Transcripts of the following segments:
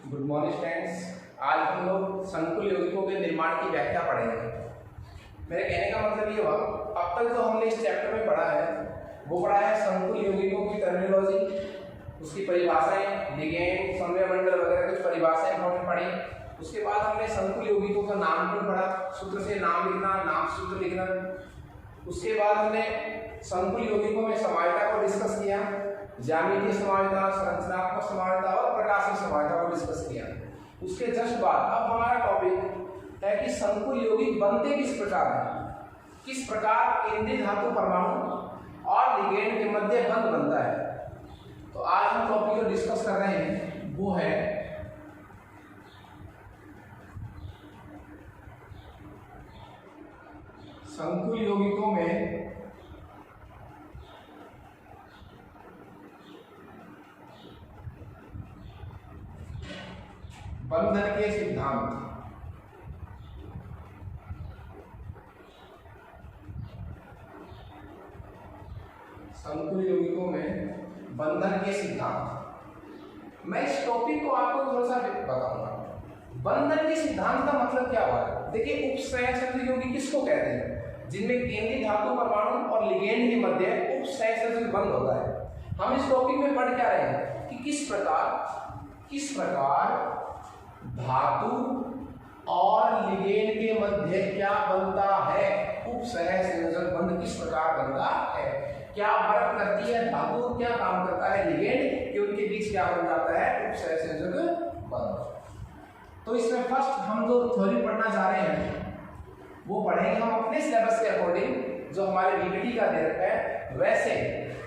Good morning students. आज हम लोग संकुल यौगिकों के निर्माण की व्याख्या पढ़ेंगे। मेरे कहने का मतलब ये हुआ, अब तक जो हमने इस चैप्टर में पढ़ा है वो पढ़ा है संकुल यौगिकों की टर्मिनोलॉजी, उसकी परिभाषाएं, लिगेंड, समन्वय मंडल वगैरह कुछ परिभाषाएं हमने पढ़ी। उसके बाद हमने संकुल यौगिकों का नामकरण पढ़ा, सूत्र से नाम लिखना, नाम सूत्र लिखना। उसके बाद हमने संकुल यौगिकों में समानता को डिस्कस किया, ज्यामितीय समानता, संरचनात्मक समानता और प्रकाशीय समानता को डिस्कस किया। उसके जस्ट बाद अब हमारा टॉपिक है कि संकुल यौगिक बनते किस प्रकार हैं, किस प्रकार केंद्रीय धातु परमाणु और लिगेंड के मध्य बंध बनता है। तो आज हम टॉपिक को डिस्कस कर रहे हैं, वो है संकुल यौगिकों में बंधन के सिद्धांत। संकुल यौगिकों में बंधन के सिद्धांत। मैं इस टॉपिक को आपको थोड़ा सा बताऊंगा। बंधन के सिद्धांत का मतलब क्या हुआ? देखिए, उपसहसंयोजी यौगिक किसको कहते हैं? जिनमें केंद्रीय धातु परमाणु और लिगेंड के मध्य उपसहसंयोजी बंध होता है। हम इस टॉपिक में पढ़ क्या रहे हैं कि किस प्रकार धातु और लिगेंड के मध्य क्या बनता है, उपसहसंयोजक बंध किस प्रकार बनता है, क्या वर्क करती है धातु, क्या काम करता है लिगेंड, कि उनके बीच क्या बन जाता है, उपसहसंयोजक बंध। तो इसमें फर्स्ट हम जो थ्योरी पढ़ना चाह रहे हैं वो पढ़ेंगे हम अपने सिलेबस के अकॉर्डिंग, जो हमारे बीपीटी का दे रखा है वैसे।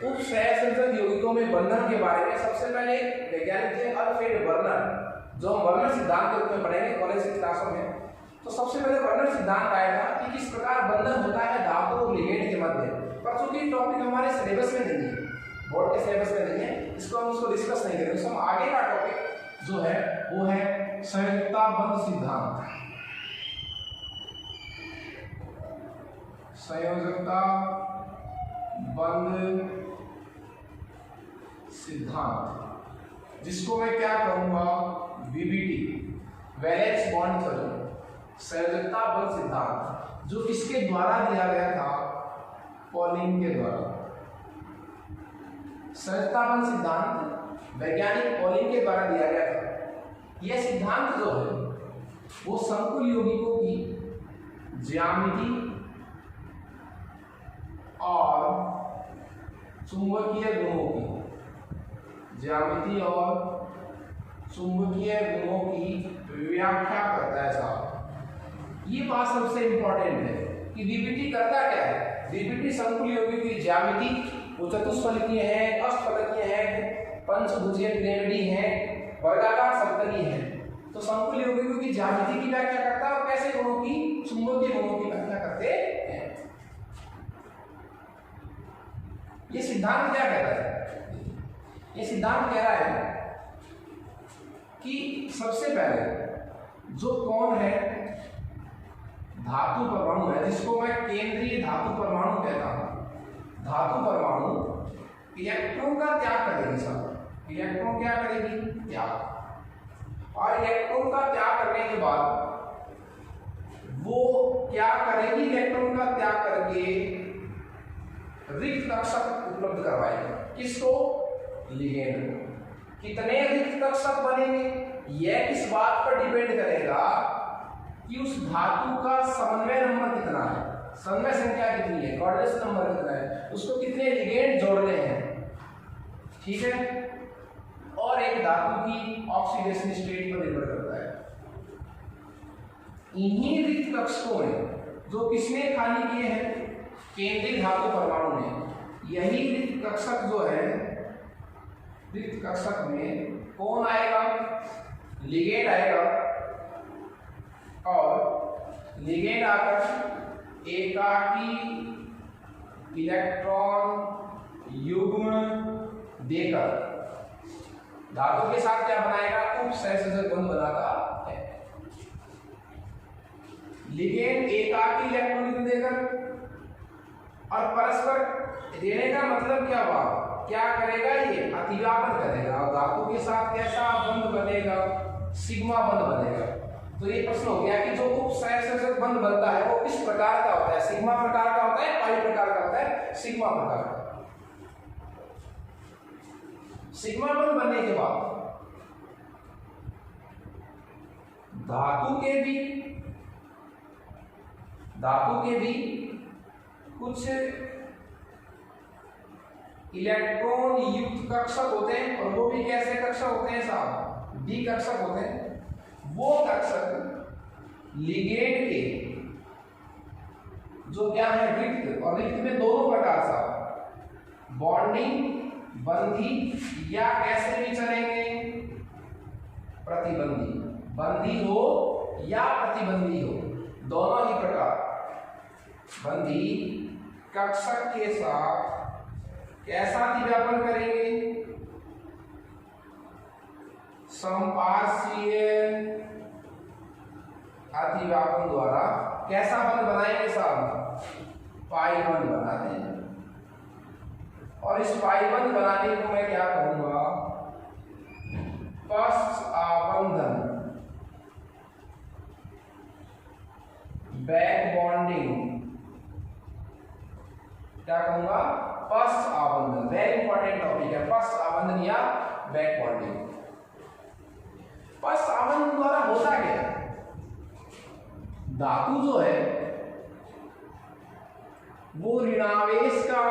उपसहसंयोजक यौगिकों में बंधन के बारे में सबसे पहले वैज्ञानिक थे अल्फ्रेड वर्नर, जो हम वर्नर सिद्धांत के रूप में पढ़ेंगे कॉलेज की क्लासों में। तो सबसे पहले वर्नर सिद्धांत आया था कि किस प्रकार बंधन होता है धातु और लिगेंड के मध्य। पर चूंकि टॉपिक हमारे सिलेबस में नहीं है, बोर्ड के सिलेबस में नहीं है, इसको हम उसको डिस्कस नहीं करेंगे। हम आगे का टॉपिक जो है वो है संयुक्ता बंध सिद्धांत। संयोजकता बंध सिद्धांत, जिसको मैं क्या कहूंगा, वीबीटी, वैलेंस बॉन्ड थ्योरी। संयोजकता बंध सिद्धांत जो किसके द्वारा दिया गया था, पॉलिंग के द्वारा। संयोजकता बंध सिद्धांत वैज्ञानिक पॉलिंग के द्वारा दिया गया था। यह सिद्धांत जो है वो संकुल यौगिकों की ज्यामिति और चुंबकीय गुणों की, ज्यामिति और चुंबकीय गुणों की व्याख्या करता है साहब। ये बात सबसे इंपॉर्टेंट है कि वीबीटी करता क्या है। वीबीटी संकुल यौगिकों की ज्यामिति, वो चतुष्फलकीय है, अष्टफलकीय है, पंचभुजीय पिरामिडी है, वर्गाकार समतलीय है। तो संकुल यौगिकों की ज्यामिति की व्याख्या करता है और कैसे गुणों की, चुंबकीय गुणों की व्याख्या करते हैं। ये सिद्धांत क्या कहता है? ये सिद्धांत कह रहा है कि सबसे पहले जो कौन है धातु परमाणु है, जिसको मैं केंद्रीय धातु परमाणु कहता हूं। धातु परमाणु इलेक्ट्रॉन का त्याग करेगी साहब। इलेक्ट्रॉन क्या करेगी? त्याग। और इलेक्ट्रॉन का त्याग करने के बाद वो क्या करेगी? इलेक्ट्रॉन का त्याग करके रिक्त कक्षक उपलब्ध करवाएंगे। किसको? लिगेंड को। कितने रिक्त कक्षक बनेंगे यह किस बात पर डिपेंड करेगा कि उस धातु का समन्वय नंबर कितना है, समन्वय संख्या कितनी है, कोऑर्डिनेशन नंबर कितना है, उसको कितने लिगेंड जोड़ने हैं, ठीक है। और एक धातु की ऑक्सीडेशन स्टेट पर निर्भर करता है। इन्हीं रिक्त कक्षकों में जो किसने खाली किए हैं, केंद्रीय धातु परमाणु ने, यही रिक्त कक्षक जो है, रिक्त कक्षक में कौन आएगा? लिगेंड आएगा। और लिगेंड आकर एकाकी इलेक्ट्रॉन युग्म देकर धातु के साथ क्या बनाएगा? उपसहसंयोजक बंध बनाता है। लिगेंड एकाकी इलेक्ट्रॉन युग्म देकर और परस्पर देने का मतलब क्या हुआ, क्या करेगा ये अतिव्यापन करेगा और धातु के साथ कैसा बंध बनेगा, सिग्मा बंध बनेगा। तो ये प्रश्न हो गया कि जो उपसहसंयोजक बंध बनता है वो किस प्रकार का होता है, सिग्मा प्रकार का होता है, पाई प्रकार का होता है, सिग्मा प्रकार का। सिग्मा बंध बनने के बाद धातु के भी कुछ इलेक्ट्रॉन युक्त कक्षक होते हैं, और वो भी कैसे कक्षक होते हैं साहब, डी कक्षक होते हैं। वो कक्षक लिगेंड के जो क्या है रिक्त, और रिक्त में दोनों प्रकार साहब, बॉन्डिंग बंधी या कैसे भी चलेंगे प्रतिबंधी, बंधी हो या प्रतिबंधी हो, दोनों ही प्रकार बंधी कक्षक के साथ कैसा अतिव्यापन करेंगे, समपार्श्वीय अतिव्यापन द्वारा कैसा बंध बनाएंगे साहब, पाई बंध बनाते हैं। और इस पाई बंध बनाने को मैं क्या कहूंगा, पश्च आबंधन, बैक बॉन्डिंग, क्या कहूंगा, पश्च आबंधन। वेरी इंपॉर्टेंट टॉपिक है पश्च आबंधन या बैक बॉन्डिंग। पश्च आबंधन द्वारा होता क्या है, धातु जो है वो ऋणावेश का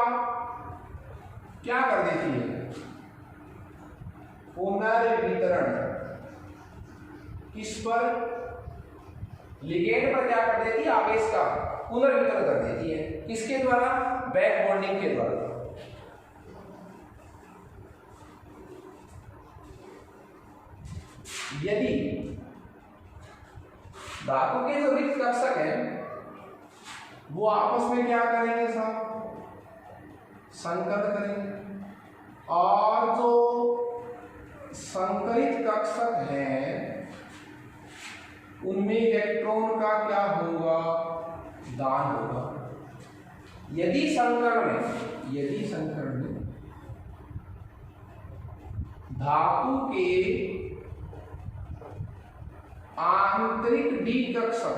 क्या कर देती है, पुनर्वितरण, किस पर, लिगेंड पर क्या कर देती है, आवेश का पुनर्वितरण कर देती है, किसके द्वारा, बैक बॉन्डिंग के द्वारा। यदि धातु के जो रिक्त कक्षक है वो आपस में क्या करेंगे साहब, संकर्त करेंगे, और जो संकरित कक्षक हैं उनमें इलेक्ट्रॉन का क्या होगा, दान होगा। यदि संकरण में धातु के आंतरिक डी कक्षक,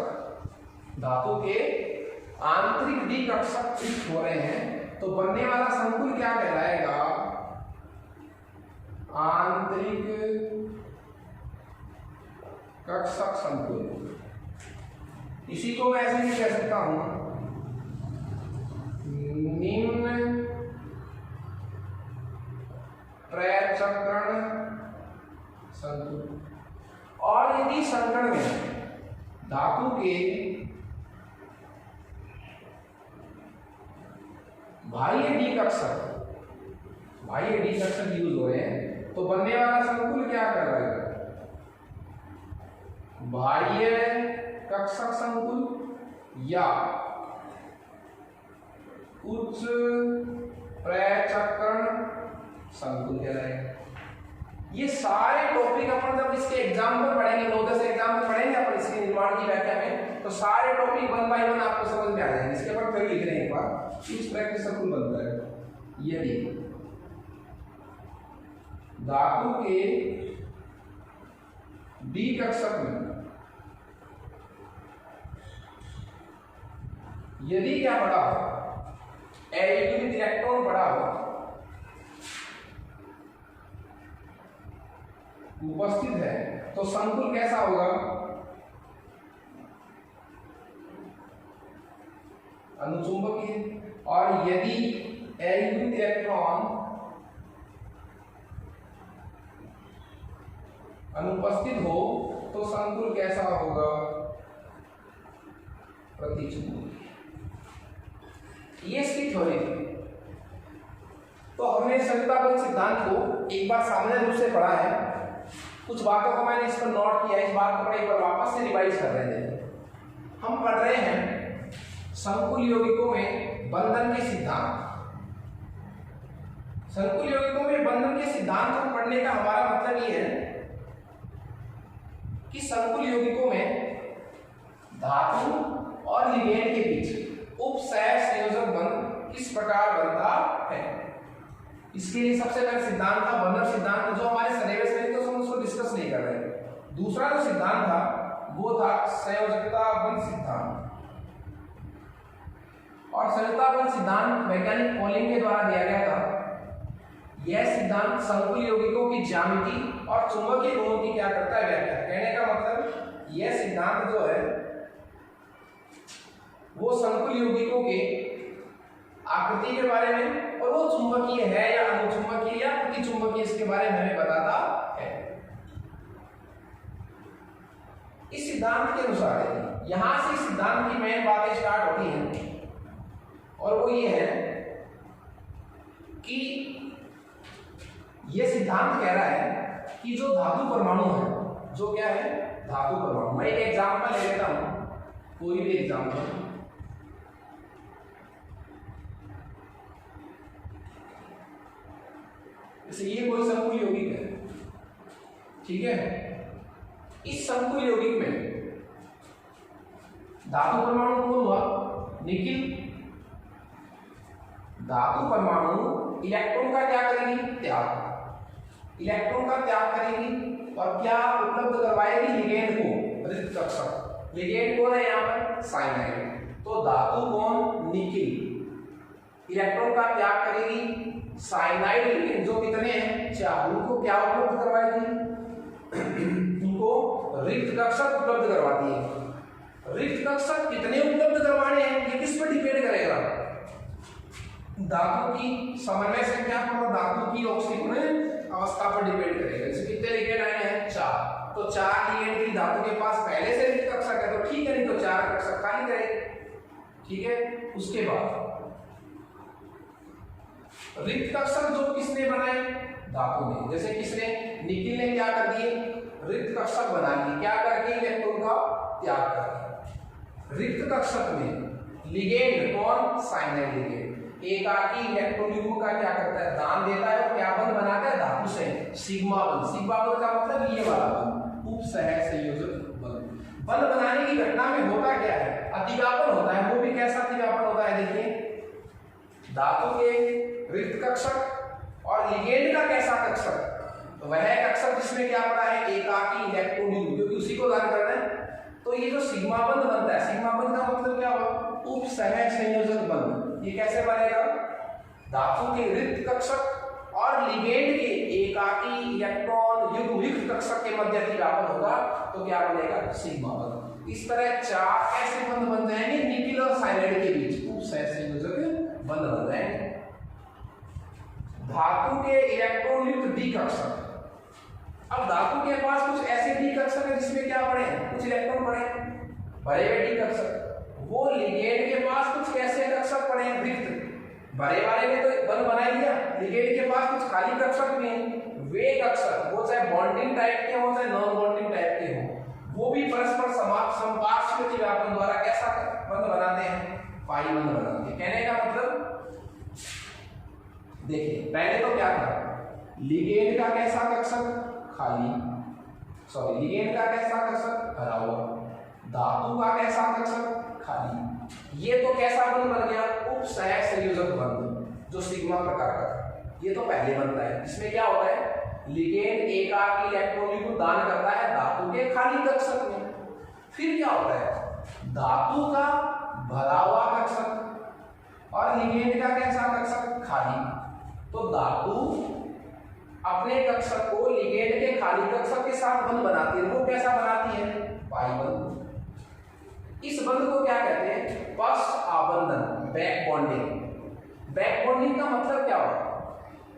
धातु के आंतरिक डी कक्षक रिक्त हो रहे हैं तो बनने वाला संकुल क्या कहलाएगा, आंतरिक कक्षक संकुल। इसी को मैं ऐसे भी कह सकता हूं, निम्न त्रयचक्रण संकुल। और यदि संकरण में धातु के बाह्य डी कक्षक यूज हो रहे हैं तो बनने वाला संकुल क्या कहलाएगा, बाह्य कक्षक संकुल या उच्च प्रचक्रण संकुल कहलाएगा। ये सारे टॉपिक अपन जब इसके एग्जाम्पल पढ़ेंगे, 9-10 एग्जाम्पल पढ़ेंगे अपन इसके निर्माण की व्याख्या में, तो सारे टॉपिक 1 बाय 1 आपको समझ में आ जाएंगे। इसके ऊपर फिर लिख रहे हैं एक बार, इस तरह के संकुल बनता है। यदि धातु के डी कक्षक में यदि क्या पड़ा हो, एलिमेंट इलेक्ट्रॉन पड़ा हो, उपस्थित है, तो संकुल कैसा होगा, अनुचुंबकीय। और यदि एलिमेंट इलेक्ट्रॉन अनुपस्थित हो तो संकुल कैसा होगा, प्रतिचुंबकीय। ये इसकी थ्योरी थी। तो हमने संयुक्ताबंध सिद्धांत को एक बार सामान्य रूप से पढ़ा है, कुछ बातों को मैंने इस पर नोट किया, इस बात को एक बार वापस से रिवाइज कर रहे थे। हम पढ़ रहे हैं संकुल यौगिकों में बंधन के सिद्धांत। संकुल यौगिकों में बंधन के सिद्धांत को पढ़ने का हमारा मतलब ये है कि संकुल यौगिकों में धातु और लिगेंड के बीच उपसहसंयोजक बंध किस प्रकार बनता है। इसके लिए सबसे पहले सिद्धांत था बर्नर सिद्धांत, जो हमारे सिलेबस में तो हम उसको डिस्कस नहीं कर रहे। दूसरा जो सिद्धांत था वो था संयोजकता बंध सिद्धांत, और संयोजकता बंध सिद्धांत वैज्ञानिक पॉलिंग के द्वारा दिया गया था। यह सिद्धांत संकुल यौगिकों की ज्यामिति और चुंबकीय गुणों की क्या करता है व्याख्या। कहने का मतलब यह सिद्धांत जो है वो संकुल यौगिकों के आकृति के बारे में, और वो चुंबकीय है या अनुचुंबकीय या प्रतिचुंबकीय, इसके बारे में हमें बताता है। इस सिद्धांत के अनुसार यहां से सिद्धांत की मेन बातें स्टार्ट होती हैं, और वो ये है कि यह सिद्धांत कह रहा है कि जो धातु परमाणु है, जो क्या है धातु परमाणु। मैं एक एग्जांपल ले लेता हूं, कोई भी एग्जांपल। जैसे ये कोई संकुल यौगिक है, ठीक है। इस संकुल यौगिक में धातु परमाणु कौन हुआ, निकिल। धातु परमाणु इलेक्ट्रॉन का क्या करेगी, त्याग। इलेक्ट्रॉन का त्याग करेगी और क्या उपलब्ध करवाएगी, लिगेंड को, रिक्त कक्षक। लिगेंड कौन है यहाँ पर, साइनाइड। तो धातु कौन, निकिल, इलेक्ट्रॉन का त्याग करेगी। साइनाइड लिगेंड जो कितने हैं, 4, उनको क्या उपलब्ध करवाएगी, उनको रिक्त कक्षक उपलब्ध करवाती है। रिक्त कक्षक कितने उपलब्ध करवाने हैं, ये किस पर डिपेंड करेगा, धातु की समन्वय संख्या पर और धातु की ऑक्सीकरण अवस्था पर डिपेंड करेगा। जैसे कितने लिगेंड आए हैं, 4, तो 4 लिगेंड की धातु के पास पहले से रिक्त कक्षक है तो ठीक है, नहीं तो 4 कक्षक खाली करेगी, ठीक है। उसके बाद रिक्त कक्षक जो किसने बनाए, धातु ने। जैसे किसने, निकिल ने क्या कर दिए, रिक्त कक्षक बना लिए, क्या करके, इलेक्ट्रॉन का त्याग करके। रिक्त कक्षक में लिगेंड कौन, साइनाइड लिगेंड। एकाकी इलेक्ट्रॉन युग्म का क्या करता है, दान देता है, और क्या बंध बनाता है, धातु से सिग्मा बंध। सिग्मा बंध का मतलब ये वाला बंध, उपसह संयोजक बंध। बंध बनाने की घटना में होता क्या है, अतिव्यापन होता है। वो भी कैसा अतिव्यापन होता है, देखिए धातु के रिक्त कक्षक और लिगेंड का कैसा कक्षक, तो वह कक्षक जिसमें क्या पड़ा है, एकाकी इलेक्ट्रॉन युग्म, क्योंकि उसी को दान करना है। तो ये जो सिग्मा बंध बनता है, सिग्मा बंध का मतलब क्या हुआ, उपसह संयोजक बंध। ये कैसे बनेगा, धातु के रिक्त कक्षक और लिगेंड के एकाकी इलेक्ट्रॉन युग्म युक्त कक्षक के मध्य अतिव्यापन होगा, तो क्या बनेगा, सिग्मा बंध। इस तरह 4 ऐसे बंध बन जाएंगे निकिल और साइनाइड के बीच, उपसह संयोजक बंध बन जाएंगे। धातु के इलेक्ट्रॉन युक्त डी कक्षक। अब धातु के पास कुछ ऐसे डी कक्षक है जिसमें क्या पड़े हैं, कुछ इलेक्ट्रॉन पड़े हैं, भरे हुए डी कक्षक। वो लिगेंड के पास कुछ कैसे कक्षक पड़े हैं, रिक्त। भरे वाले ने तो बंध बना लिया, लिगेंड के पास कुछ खाली कक्षक भी हैं। वे कक्षक, वो चाहे बॉन्डिंग टाइप के हो चाहे नॉन बॉन्डिंग टाइप के हो, वो भी परस्पर संपार्श्विक अतिव्यापन द्वारा कैसा बंध बनाते हैं, पाई बंध बनाते हैं। कहने का मतलब देखिए, पहले तो क्या था, लिगेंड का कैसा कक्षक, खाली, सॉरी लिगेंड का कैसा कक्षक, भरा हुआ। धातु का कैसा कक्षक, खाली। ये तो कैसा बंध बन गया, उपसह संयोजक बंध, जो सिग्मा प्रकार का। ये तो पहले बनता है। इसमें क्या होता है, लिगेंड एकाकी इलेक्ट्रॉन को दान करता है धातु के खाली कक्षक में। फिर क्या होता है, धातु का भरा हुआ कक्षक और लिगेंड का कैसा कक्षक, खाली। तो धातु अपने कक्षक को लिगेंड के खाली कक्षक के साथ बंध बनाती है। वो कैसा बनाती है, पाई बंध। इस बंध को क्या कहते हैं, पश्च आबंधन, बैक बॉन्डिंग। बैक बॉन्डिंग का मतलब क्या होता है,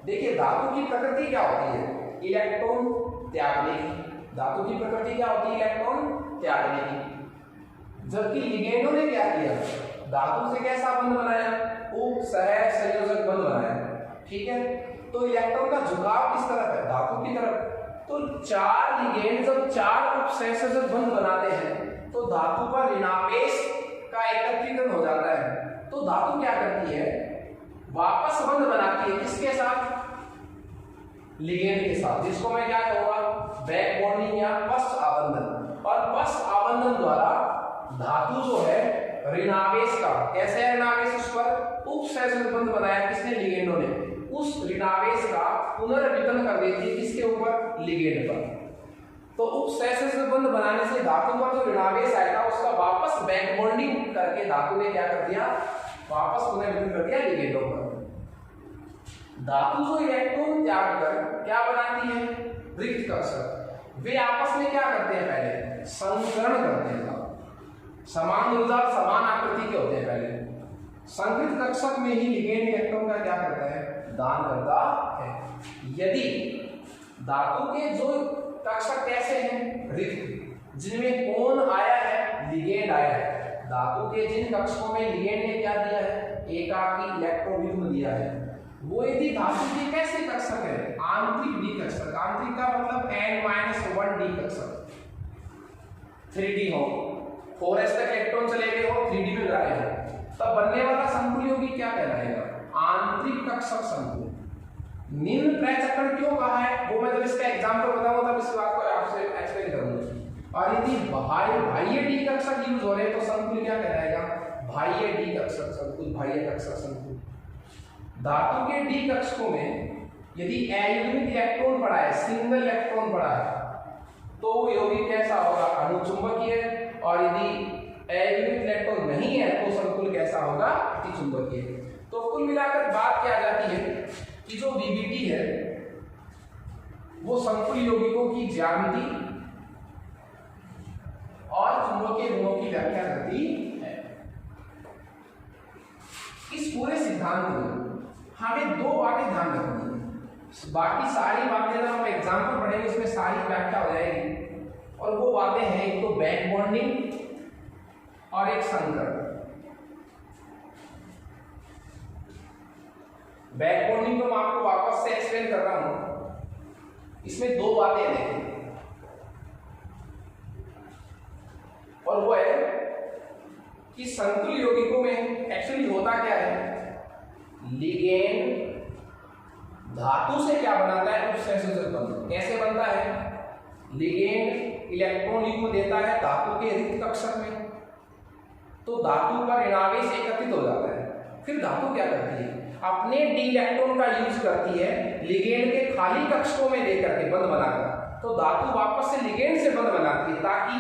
देखिए धातु की प्रकृति क्या होती है, इलेक्ट्रॉन त्यागने की। धातु की प्रकृति क्या होती है, इलेक्ट्रॉन त्यागने की। जबकि लिगेंडों ने क्या किया, धातु से कैसा बंध बनाया, उपसह संयोजक बंध बनाया, ठीक है। तो इलेक्ट्रॉन का झुकाव किस तरफ है, धातु की तरफ। तो 4 लिगेंड जब 4 उपसह संयोजक बंध बनाते हैं तो धातु पर ऋणापेश का एकत्रीकरण हो जाता है। तो धातु क्या करती है, वापस बंध बनाती है, किसके साथ, लिगेंड के साथ, जिसको मैं क्या कहूंगा, बैक बॉन्डिंग या पश्च आबंधन। और पश्च आबंधन द्वारा धातु जो है ऋणावेश का, कैसे ऋणावेश उस पर, उपसहसंयोजक बंध बनाया किसने, लिगेंडों ने, उस ऋणावेश का पुनर्वितरण कर देती है किसके ऊपर, लिगेंड पर। तो उपसहसंयोजक बंध बनाने से धातु पर जो ऋणावेश आएगा उसका वापस बैक बॉन्डिंग करके धातु ने क्या कर दिया, वापस पुनर्वितरण कर दिया लिगेंडों पर। धातु जो इलेक्ट्रॉन त्याग कर क्या बनाती है, रिक्त कक्षक, वे आपस में क्या करते हैं, पहले संकरण करते हैं, समान ऊर्जा समान आकृति के होते हैं पहले। संकृत कक्षक में ही लिगेंड इलेक्ट्रॉन का क्या करता है, दान करता है। यदि धातु के जो कक्षक कैसे हैं, रिक्त, जिनमें कौन आया है, लिगेंड आया है, धातु के जिन कक्षकों में लिगेंड ने क्या दिया है, एकाकी इलेक्ट्रोयुग्म दिया है, वो यदि धातु के कैसे कक्षक है, आंतरिक डी कक्षक, आंतरिक का मतलब n-1 डी कक्षक, 3D हो, 4s तक इलेक्ट्रॉन चले गए हो, 3D में गए हो, तब बनने वाला संकुल यौगिक क्या कहलाएगा, आंतरिक कक्षक संकुल। निम्न प्रचक्रण क्यों कहा है, वो मैं जब इसका एग्जांपल बताऊंगा तब इस बात को आपसे एक्सप्लेन करूंगा। और यदि बाह्य डी कक्षक यूज हो रहे तो संकुल क्या कहलाएगा, बाह्य डी कक्षक संकुल, बाह्य कक्षक संकुल। धातु के डी कक्षकों में यदि अयुग्मित इलेक्ट्रॉन पड़ा है, सिंगल इलेक्ट्रॉन पड़ा है, तो वो यौगिक कैसा होगा, अणुचुंबकीय, और यदि अयुग्मित इलेक्ट्रॉन नहीं है तो संकुल कैसा होगा, अतिचुंबकीय। तो कुल मिलाकर बात क्या आ जाती है कि जो वीबीटी है वो संकुल यौगिकों की ज्यामिति और चुंबकीय गुणों की व्याख्या करती है। इस पूरे सिद्धांत में हमें दो बातें ध्यान रखनी है, बाकी सारी बातें जब हम एग्जाम्पल पढ़ेंगे उसमें सारी व्याख्या हो जाएगी, और वो बातें हैं एक तो बैक बॉन्डिंग और एक संकरण। बैक बॉन्डिंग को मैं आपको वापस से एक्सप्लेन कर रहा हूं, इसमें दो बातें देखें, और वो है कि संकुल यौगिकों में एक्चुअली होता क्या है, लिगेंड धातु से क्या बनाता है, उपसहसंयोजक बंध। कैसे बनता है, लिगेंड इलेक्ट्रॉन युग्म देता है धातु के रिक्त कक्षक में, तो धातु का ऋणावेश एकत्रित हो जाता है, फिर धातु क्या करती है, अपने डी इलेक्ट्रॉन का यूज करती है लिगेंड के खाली कक्षकों में लेकर के बंध बनाकर, तो धातु वापस से लिगेंड से बंध बनाती है ताकि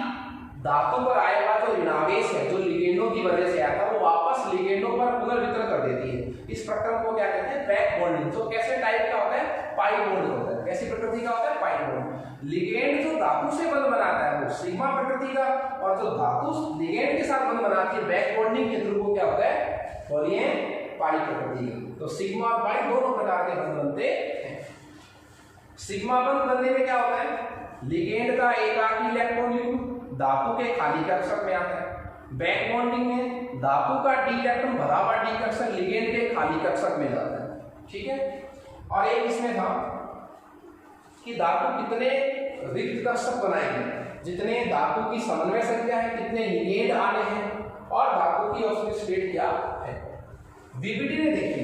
धातु पर आएगा जो ऋणावेश है जो लिगेंडों की वजह से आया था वो वापस लिगेंडों पर पुनर्वितरण कर देती है। इस प्रक्रम को क्या कहते हैं, बैक बॉन्डिंग। जो कैसे टाइप का होता है, पाई बॉन्ड होता है। कैसी प्रकृति का होता है, पाई बॉन्ड। लिगेंड जो धातु से बंध बनाता है वो सिग्मा प्रकृति का, और जो धातु लिगेंड के साथ बंध बनाती है बैक बॉन्डिंग के थ्रू वो क्या होता है, और ये पाई प्रकृति का। तो सिग्मा और पाई दोनों प्रकार के बंध बनते हैं। सिग्मा बंध बनने में क्या होता है, लिगेंड का एकाकी इलेक्ट्रॉन युग्म धातु के खाली कक्षक में आता है। बैक बॉन्डिंग में धातु का डी इलेक्ट्रॉन भरा हुआ डी कक्षक लिगेंड के खाली कक्षक में जाता है, ठीक है। और एक इसमें था कि धातु कितने रिक्त कक्षक बनाएंगे, जितने धातु की समन्वय संख्या है, कितने लिगेंड आने हैं, और धातु की ऑक्सीडेटिव स्टेट क्या है। वीबीटी ने देखी,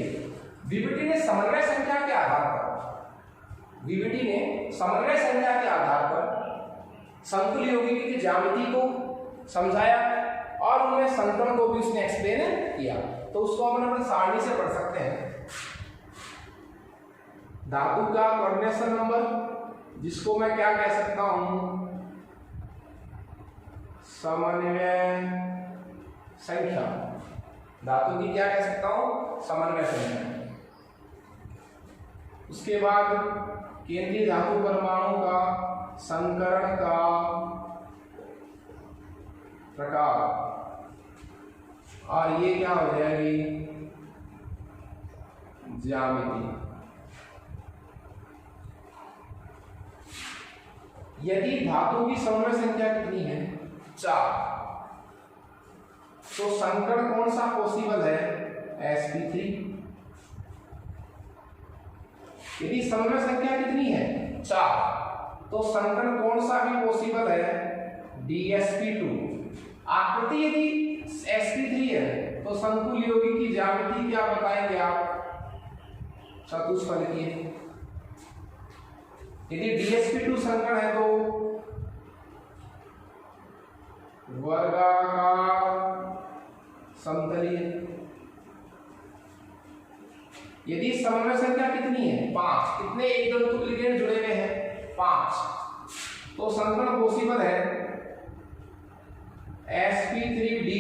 वीबीटी ने समन्वय संख्या के आधार पर, वीबीटी ने समन्वय संख्या के आधार पर संकुल यौगिक की ज्यामिति को समझाया और उनमें संकरण को भी उसने एक्सप्लेन किया। तो उसको हम अपने सारणी से पढ़ सकते हैं। धातु का कोऑर्डिनेशन नंबर, जिसको मैं क्या कह सकता हूं, समन्वय संख्या। धातु की क्या कह सकता हूं, समन्वय संख्या। उसके बाद केंद्रीय धातु परमाणु का संकरण का प्रकार, और ये क्या हो जाएगी, ज्यामिति। यदि धातु की समन्वय संख्या कितनी है, 4, तो संकरण कौन सा पॉसिबल है, sp3। यदि समन्वय संख्या कितनी है, 4, तो संकरण कौन सा भी पॉसिबल है, dsp2। आकृति यदि sp3 है तो संकुल यौगिक की ज्यामिति क्या बताएंगे आप, चतुष्फलकीय। यदि dsp2 संकरण है तो वर्गाकार समतलीय। यदि समन्वय संख्या कितनी है 5, कितने एक दंतु लिगेंड जुड़े हुए हैं 5, तो संकरण पॉसिबल है sp3d,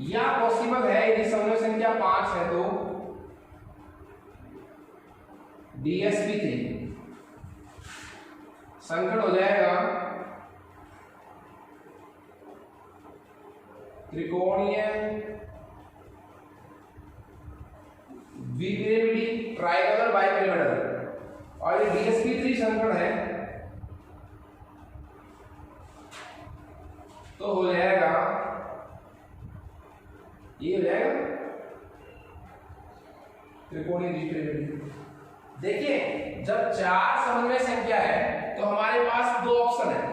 या पॉसिबल है यदि समन्वय संख्या 5 है तो dsp3। संकरण हो जाएगा त्रिकोणीय द्विपिरामिडी ट्राइगोनल बाइपिरामिडल, और ये dsp3 संकरण है तो हो जाएगा, ये हो जाएगा त्रिकोणीय द्विपिरामिडी। देखिए जब 4 समन्वय संख्या है तो हमारे पास 2 ऑप्शन है,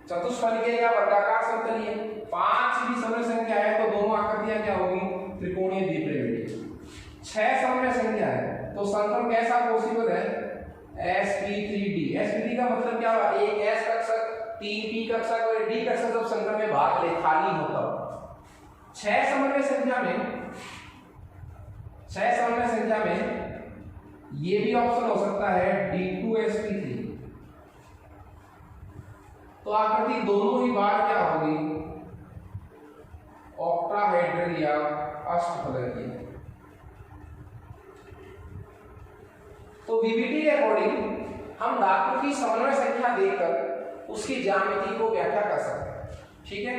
चतुष्फलकीय या वर्गाकार समतलीय। 5 भी समन्वय संख्या है तो दोनों आकृतियां क्या होगी त्रिकोणीय द्विपिरामिडी। 6 समन्वय संख्या है तो संकरण कैसा पॉसिबल है sp3d। sp3 का मतलब क्या हुआ, एक s कक्षक 3 p कक्षक और d कक्षक जब संकरण में भाग ले खाली हो तब 6 समन्वय संख्या में ये भी ऑप्शन हो सकता है d2sp3। तो आकृति दोनों ही बार क्या होगी ऑक्टाहेड्रल या अष्टफलकीय। तो वीबीटी के अकॉर्डिंग हम धातु की समन्वय संख्या देखकर उसकी ज्यामिति को व्याख्या कर सकते हैं। ठीक है,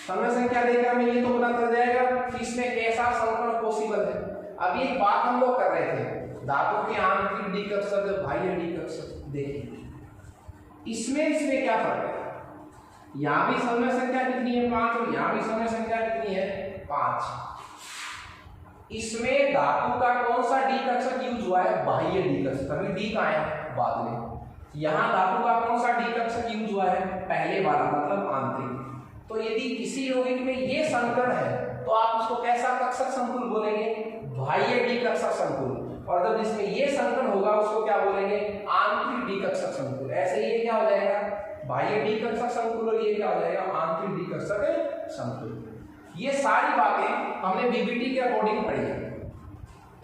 समन्वय संख्या देखकर हमें ये तो पता चल जाएगा कि इसमें कैसा संकरण पॉसिबल है। अभी एक बात हम लोग कर रहे थे, धातु के आंतरिक डी कक्षक बाह्य डी कक्षक। देखिए इसमें क्या फर्क है, यहाँ भी समन्वय संख्या कितनी है 5 और यहाँ भी समन्वय संख्या कितनी है 5। इसमें धातु का कौन सा डी कक्षक यूज हुआ है बाह्य डी कक्षक, अभी डी कहाँ है बाद में। यहाँ धातु का कौन सा डी कक्षक यूज हुआ है पहले वाला मतलब आंतरिक। तो यदि किसी यौगिक में ये संकरण है तो आप उसको कैसा कक्षक संकुल बोलेंगे बाह्य डी कक्षक संकुल, और जब जिसमें ये संकरण होगा उसको क्या बोलेंगे आंतरिक डी कक्षक संकुल। ऐसे ये क्या हो जाएगा बाह्य डी कक्षक संकुल और ये क्या हो जाएगा आंतरिक डी कक्षक संकुल। ये सारी बातें हमने बीबीटी के अकॉर्डिंग पढ़ी है।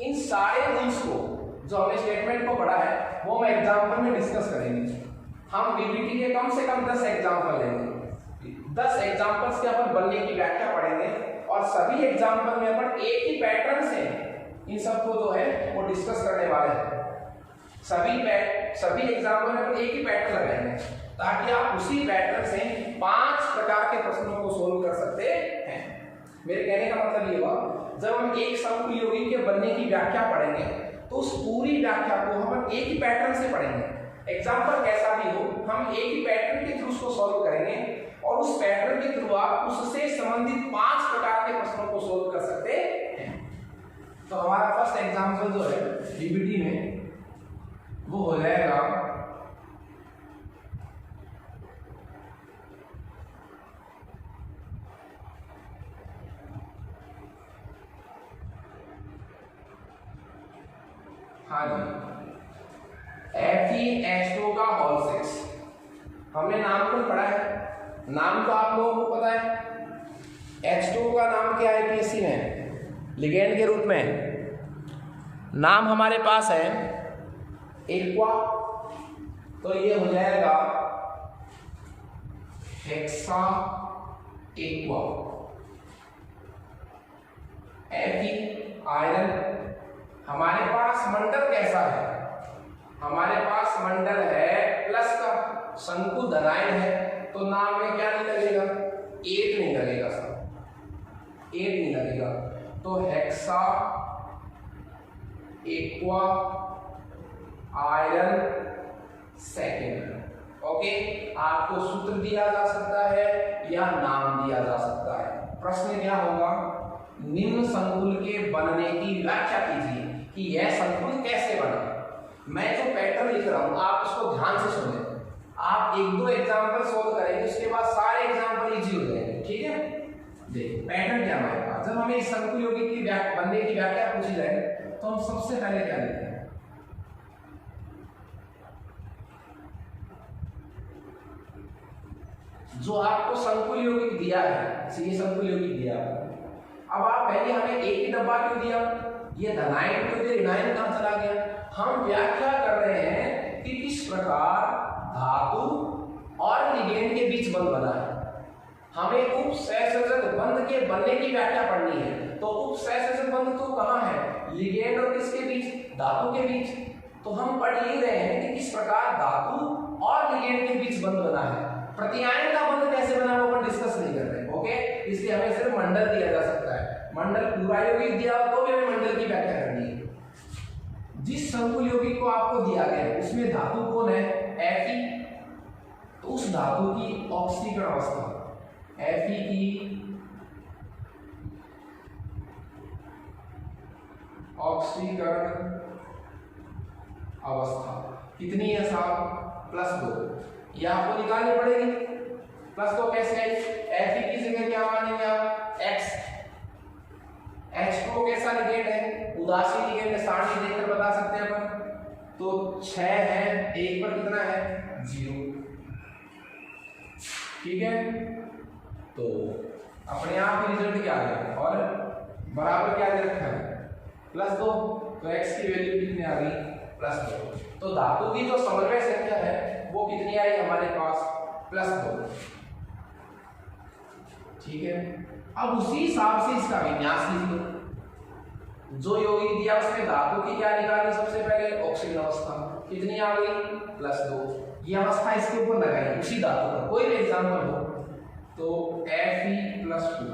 इन सारे रूल्स को जो हमने स्टेटमेंट को पढ़ा है वो हम एग्जाम्पल में डिस्कस करेंगे। हम बीबीटी के कम से कम 10 एग्जाम्पल लेंगे, 10 एग्जाम्पल्स के अपन बनने की व्याख्या पढ़ेंगे और सभी एग्जाम्पल में अपन एक ही पैटर्न से इन सबको जो है वो डिस्कस करने वाले हैं। सभी एग्जाम्पल में अपन एक ही पैटर्न लगाएंगे ताकि आप उसी पैटर्न से 5 प्रकार के प्रश्नों को सोल्व कर सकते हैं। मेरे कहने का मतलब ये हुआ जब हम एक समकुल यौगिक के बनने की व्याख्या पढ़ेंगे तो उस पूरी व्याख्या को हम एक ही पैटर्न से पढ़ेंगे। एग्जाम्पल कैसा भी हो हम एक ही पैटर्न के थ्रू उसको सॉल्व करेंगे और उस पैटर्न के थ्रू आप उससे संबंधित 5 प्रकार के प्रश्नों को सोल्व कर सकते हैं। तो हमारा फर्स्ट एग्जाम्पल जो है डीबीटी में वो हो जाएगा हाँ जी FeH2 का होल 6। हमने नाम तो पढ़ा है, नाम तो आप लोगों को पता है। H2 का नाम क्या है पीएससी में लिगेंड के रूप में नाम हमारे पास है एक्वा, तो ये हो जाएगा हेक्सा एक्वा। Fe iron. हमारे पास मंडल कैसा है, हमारे पास मंडल है प्लस का, शंकु धनायन है तो नाम में क्या नहीं लगेगा 8 नहीं लगेगा सर, 8 नहीं लगेगा। तो hexa aqua iron second. Okay, आपको सूत्र दिया जा सकता है या नाम दिया जा सकता है। प्रश्न क्या होगा निम्न संकुल के बनने की व्याख्या कीजिए कि यह संकुल कैसे बना। मैं जो पैटर्न लिख रहा हूं आप उसको ध्यान से सुने। आप 1-2 एग्जांपल सोल्व करेंगे उसके बाद सारे एग्जांपल इजी हो जाएंगे। ठीक है, देखिए पैटर्न क्या हमारे पास। जब हमें इस संकुल यौगिक की बनने की व्याख्या पूछी जाए तो हम सबसे पहले क्या लिखते हैं जो आपको संकुल यौगिक दिया है, ये संकुल यौगिक दिया है अब आप पहले हमें एक ही डब्बा क्यों दिया, ये धनायन क्यों दिया, ऋणायन कहां चला गया। हम व्याख्या कर रहे हैं कि किस प्रकार धातु और लिगेंड के बीच बंध बना है। हमें उपसहसंयोजक बंध के बनने की व्याख्या पढ़नी है। तो उपसहसंयोजक बंध तो कहां है, लिगेंड और किसके बीच, धातु के बीच। तो हम पढ़ ही रहे हैं कि किस प्रकार धातु और लिगेंड के बीच बंध बना है। प्रतिआयन का बंध कैसे बना वो अपन डिस्कस नहीं कर रहे, ओके। इसलिए हमें सिर्फ मंडल दिया जा सकता है। मंडल पूरा यौगिक दिया तो भी हमें मंडल की व्याख्या करनी है। जिस संकुल यौगिक को आपको दिया गया है उसमें धातु कौन है, Fe, तो उस धातु की ऑक्सीकरण अवस्था Fe की ऑक्सीकरण अवस्था कितनी है साहब, +2। यह आपको निकालनी पड़ेगी। +2 कैसे आई, Fe की जगह क्या मानेंगे आप, X। H2 कैसा लिगेंड है, उदासीन लिगेंड है, सारणी देखकर बता सकते हैं अपन। तो 6 है, 1 पर कितना है, 0। ठीक है, तो अपने आप ही रिजल्ट क्या आ गया, और बराबर क्या दे रखा है, +2। तो x की वैल्यू कितनी आ गई, +2। तो धातु की जो समन्वय संख्या है वो कितनी आई हमारे पास, +2। ठीक है, अब उसी हिसाब से इसका विन्यास लिख लो। जो यौगिक दिया उसमें धातु की क्या निकाली, सबसे पहले ऑक्सीजन अवस्था कितनी आ गई, +2। ये अवस्था इसके ऊपर लगाई उसी धातु पर, कोई भी एग्जांपल हो। तो Fe+2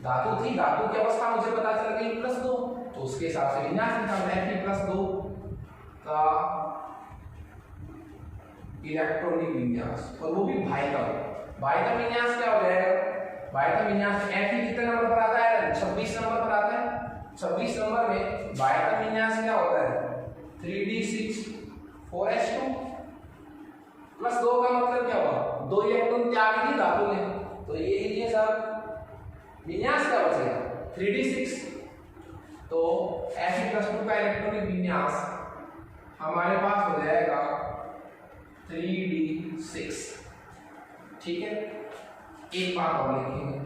धातु थी, धातु की अवस्था मुझे पता चल गई +2, तो उसके हिसाब से विन्यास निकालना है। Fe+2 का इलेक्ट्रॉनिक विन्यास, और वो भी बाह्यतम विन्यास क्या हो जाएगा, बाह्यतम विन्यास Fe कितने नंबर पर आता है, 26 नंबर पर आता है। 26 नंबर में बाह्यतम विन्यास क्या होता है, 3d6 4s2 +2 का मतलब क्या हुआ, 2 इलेक्ट्रॉन त्याग दी धातु ने। तो ये लीजिए साहब, विन्यास क्या बचेगा, 3d6। तो Fe+2 का इलेक्ट्रॉनिक विन्यास हमारे पास हो जाएगा 3d6। ठीक है, एक बात और लिखेंगे,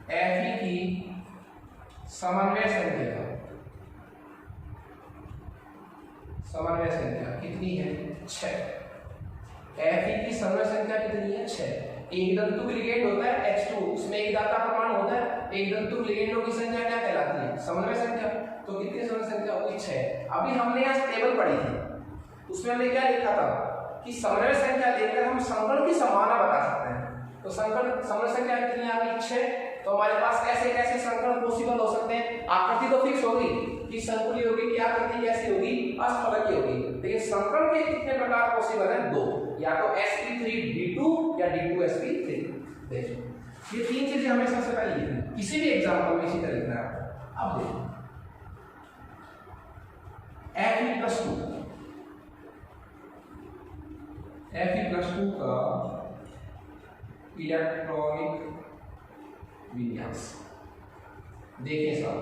Fe की समन्वय संख्या, समन्वय संख्या कितनी है, 6। Fe की समन्वय संख्या कितनी है, 6। एक दंतु लिगेंड होता है H2, उसमें एक दाता परमाणु होता है, एक दंतु लिगेंडों की संख्या क्या कहलाती है, समन्वय संख्या। तो कितनी समन्वय संख्या होगी, 6। अभी हमने यहाँ टेबल पढ़ी थी, उसमें हमने क्या लिखा था कि समन्वय संख्या लेकर हम संकरण की संभावना बता सकते हैं। तो संकरण समन्वय संख्या कितनी आ गई, 6। तो हमारे पास कैसे कैसे संकरण पॉसिबल हो सकते हैं, आकृति तो फिक्स होगी कि संकुल यौगिक की आकृति कैसी होगी, अष्टफलकीय होगी, लेकिन संकरण के कितने प्रकार पॉसिबल है, 2, या तो sp3d2 या d2sp3। देखो ये 3 चीजें हमें सबसे पहले लिखनी है, किसी भी एग्जांपल में इसी तरह लिखना है आपको। अब देखो Fe+2 का इलेक्ट्रॉनिक विन्यास देखिए साहब,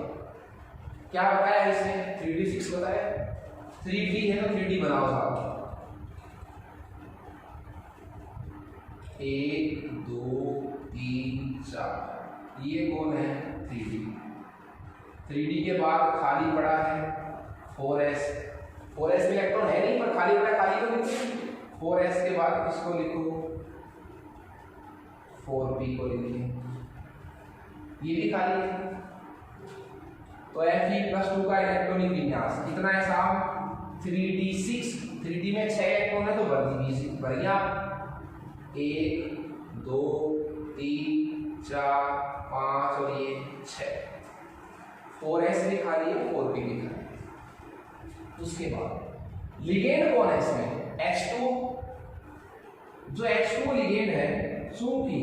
क्या बताया इसने, 3d6 बताया, 3d है तो 3d बनाओ साहब, 1 2 3 4, ये कौन है, 3d। 3d के बाद खाली पड़ा है 4s, 4s में इलेक्ट्रॉन है नहीं पर खाली पड़ा, खाली तो लिखो। 4s के बाद किसको लिखो, 4p को लिखिए, ये भी खाली है। तो Fe+2 का इलेक्ट्रॉनिक विन्यास कितना है साहब, 3d6। 3d में 6 इलेक्ट्रॉन है तो भर गया, 1 2 3 4 5 और ये 6। 4s भी खाली है, 4p भी खाली है। उसके बाद लिगेंड कौन है इसमें, H2। जो H2 लिगेंड है, चूंकि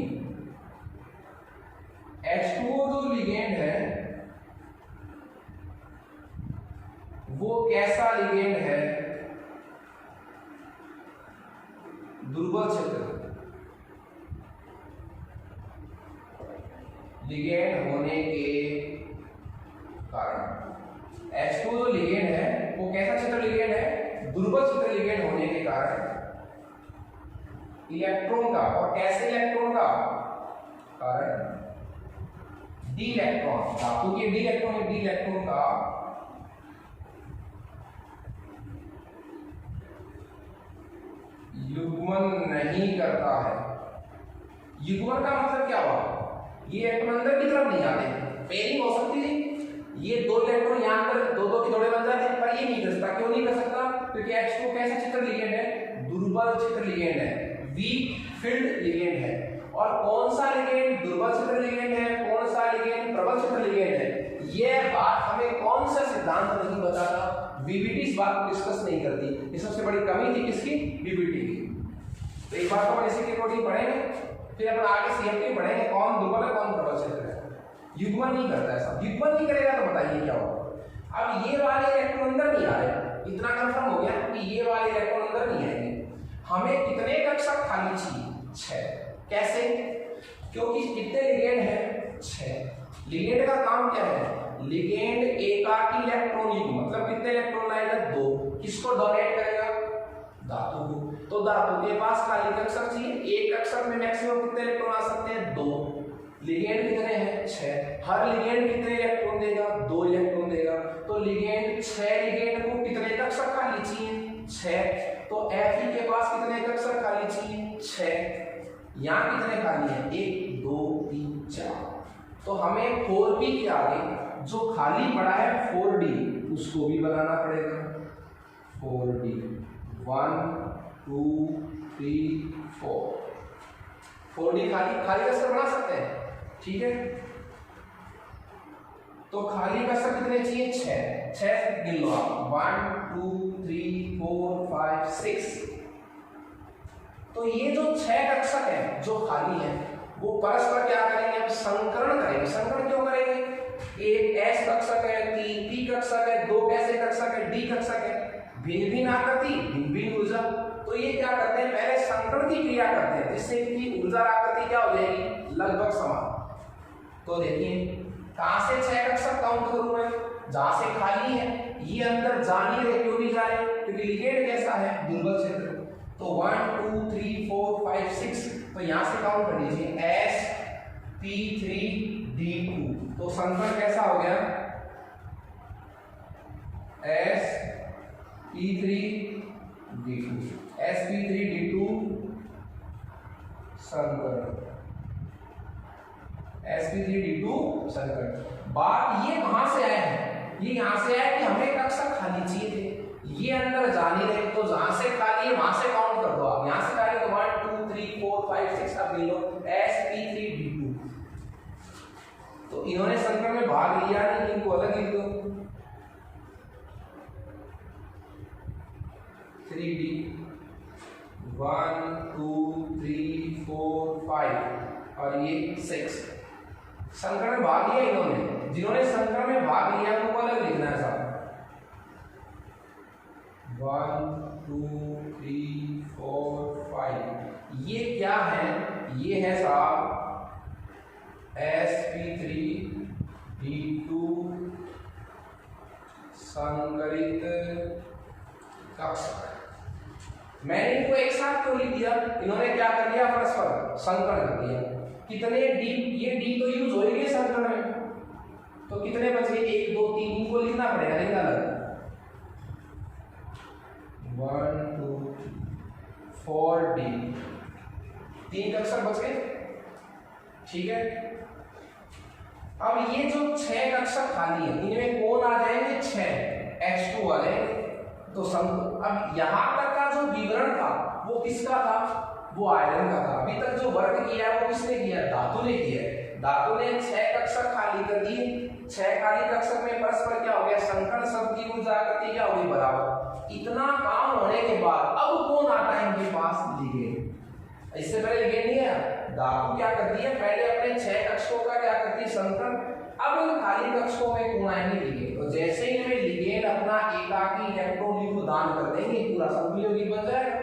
H2 जो लिगेंड है वो कैसा लिगेंड है, दुर्बल क्षेत्र लिगेंड होने के कारण। H2 जो लिगेंड है वो कैसा क्षेत्र लिगेंड है, दुर्बल क्षेत्र लिगेंड होने के कारण इलेक्ट्रॉन का, और कैसे इलेक्ट्रॉन का, कारण डी इलेक्ट्रॉन, धातु के डी इलेक्ट्रॉन का युग्मन नहीं करता है। युग्मन का मतलब क्या हुआ, ये इलेक्ट्रॉन अंदर की तरफ नहीं जाते, पेयरिंग हो सकती है, ये दो इलेक्ट्रॉन यहां अंदर दो के जोड़े बन जाते हैं, पर ये नहीं कर सकता। क्यों नहीं कर सकता, क्योंकि H2 कैसा चित्र लिगेंड है, दुर्बल चित्र लिगेंड है, वीक फील्ड लिगेंड है। और कौन सा लिगेंड दुर्बल चित्र लिगेंड है, कौन सा लिगेंड प्रबल चित्र लिगेंड है, यह बात हमें कौन सा सिद्धांत नहीं बताता, VBT इस बात को डिस्कस नहीं करती। ये सबसे बड़ी कमी थी किसकी, VBT की। तो एक बात तो अपन इसी के अकॉर्डिंग पढ़ेंगे, फिर अपन आगे CFT पढ़ेंगे कौन दुर्बल है कौन प्रबल चित्र है। युग्मन नहीं करता है साहब, युग्मन नहीं करेगा तो बताइए क्या होगा। अब ये वाले इलेक्ट्रॉन अंदर नहीं आ रहे, इतना कंफर्म हो गया कि ये वाले इलेक्ट्रॉन अंदर नहीं आएंगे। हमें कितने कक्षक खाली चाहिए, 6। कैसे, क्योंकि कितने लिगेंड है, 6। लिगेंड का काम क्या है, लिगेंड एकाकी इलेक्ट्रॉन युग्म, मतलब कितने इलेक्ट्रॉन लाएगा, 2। किसको डोनेट करेगा, धातु को। तो धातु के पास खाली कक्षक चाहिए, एक कक्षक में मैक्सिमम कितने इलेक्ट्रॉन आ सकते हैं, 2। लिगेंड कितने हैं, 6। हर लिगेंड कितने इलेक्ट्रॉन देगा, 2 इलेक्ट्रॉन देगा। तो लिगेंड 6 लिगेंड को कितने कक्षक खाली चाहिए, 6। तो Fe के पास कितने कक्षक खाली चाहिए, 6। यहाँ कितने खाली हैं, 1 2 3 4। तो हमें 4p के आगे जो खाली पड़ा है 4d, उसको भी बनाना पड़ेगा। 4d 1 2 3 4, 4d खाली कक्षक बना सकते हैं, ठीक है। तो खाली कक्षक कितने चाहिए, 6 गिन लो आप, 1 2 3 4 5 6। तो ये जो 6 कक्षक है जो खाली है, वो परस्पर क्या करेंगे, अब संकरण करेंगे। संकरण क्यों करेंगे, एक S कक्षक है, 3 P कक्षक है, 2 कैसे कक्षक है, D कक्षक है, भिन्न भिन्न आकृति भिन्न भिन्न ऊर्जा। तो ये क्या करते हैं, पहले संकरण की क्रिया करते हैं, जिससे कि ऊर्जा आकृति क्या हो जाएगी, लगभग समान। तो देखिए कहां से 6 कक्षक काउंट करूं मैं, जहां से खाली है, ये अंदर जा नहीं रहे, क्यों नहीं जा रहे, क्योंकि लिगेंड कैसा है, दुर्बल क्षेत्र। तो 1 2 3 4 5 6, तो यहां से काउंट कर लीजिए, sp3d2। तो संकरण कैसा हो गया, sp3d2 संकरण, sp3d2 संकरण। बात ये कहां से आया है, ये यहां से आया कि हमें कक्षक खाली चाहिए थे, ये अंदर जा नहीं रहे, तो जहां से खाली है वहां से काउंट कर दो आप। यहां से खाली तो 1 2 3 4 5 6 अब ले लो, sp3d2। तो इन्होंने संकरण में भाग लिया नहीं, इनको अलग लिख दो, 3d 1 2 3 4 5 और ये 6। संकरण में भाग लिया इन्होंने, जिन्होंने संकरण में भाग लिया उनको अलग लिखना है साहब। 1 2 3 4 5, ये क्या है, ये है साहब sp3d2 संकरित कक्षक। मैंने इनको एक साथ क्यों लिख दिया, इन्होंने क्या कर दिया, परस्पर संकरण कर दिया। कितने डी, ये डी तो यूज हो ही संकरण में, तो कितने बचे, 1 2 3, इनको लिखना पड़ेगा, लिखना अलग। 1 2 4d, 3 कक्षक बच गए, ठीक है। अब ये जो 6 कक्षक खाली है, इनमें कौन आ जाएंगे, 6 H2 आ जाएंगे। तो अब यहां तक का जो विवरण था वो किसका था, वो आयरन का था। अभी तक जो वर्क किया है वो किसने किया, धातु ने किया है। धातु ने 6 कक्षक खाली कर दिए, 6 खाली कक्षक में परस्पर क्या हो गया, संकरण शब्द की ऊर्जा आकृति क्या हो गई, बराबर। इतना काम होने के बाद अब कौन आता है इनके पास, लिगेंड। इससे पहले लिगेंड नहीं है, धातु क्या करती है, पहले अपने 6 कक्षकों का क्या करती है, संकरण। अब इन खाली कक्षकों में कौन आएंगे, लिगेंड। तो जैसे ही इनमें लिगेंड अपना एकाकी इलेक्ट्रॉन युग्म दान कर देंगे, पूरा समतुल्य यौगिक बन जाएगा।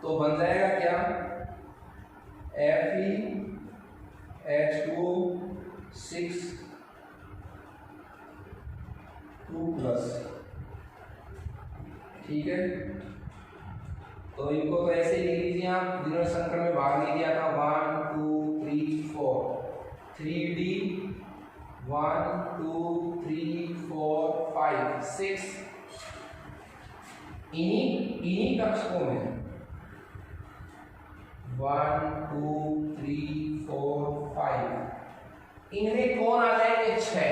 तो बन जाएगा क्या, FeH2O 6 2+, ठीक है। तो इनको तो ऐसे ही लिख लीजिए आप, जिन्होंने संकरण में भाग नहीं दिया था, 1 2 3 4 3D 1 2 3 4 5 6 इन्हीं कक्षकों में 1 2 3 4 5 इनमें कौन आ जाएंगे 6